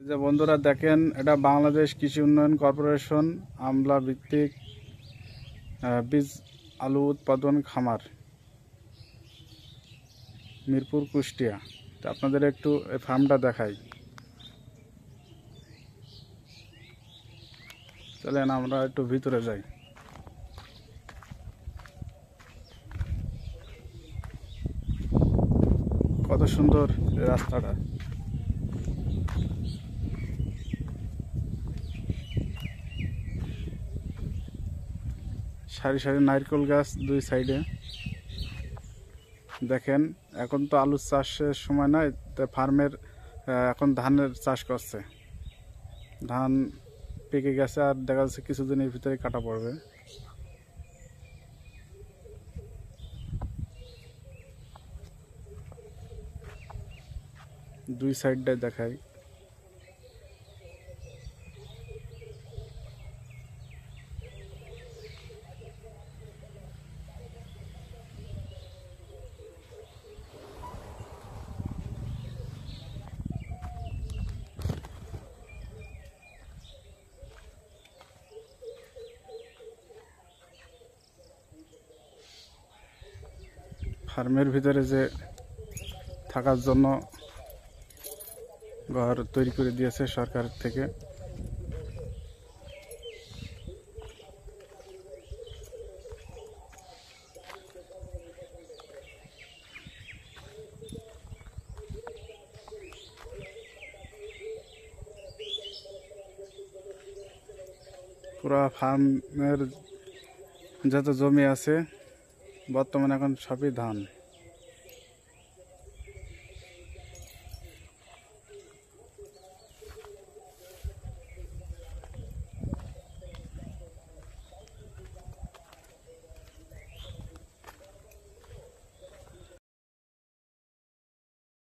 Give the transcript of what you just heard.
যে বন্ধুরা দেখেন, এটা বাংলাদেশ কৃষি উন্নয়ন কর্পোরেশন আমলা ভিত্তিক বীজ আলু উৎপাদন খামার, মিরপুর, কুষ্টিয়া। তো আপনাদের একটু এই ফার্মটা দেখাই। চলেন আমরা একটু ভিতরে যাই। কত সুন্দর এই রাস্তাটা। সারি সারি নারকেল গাছ দুই সাইডে। দেখেন, এখন তো আলু চাষের সময় নয়, তো ফার্মের এখন ধানের চাষ করছে। ধান পেকে গেছে, আর দেখা যাচ্ছে কিছুদিনের ভিতরে কাটা পড়বে। দুই সাইডটাই দেখাই। ফার্মের ভিতরে যে থাকার জন্য ঘর তৈরি করে দিয়েছে সরকার থেকে। পুরা ফার্মের যত জমি আছে বর্তমানে এখন সবই ধান।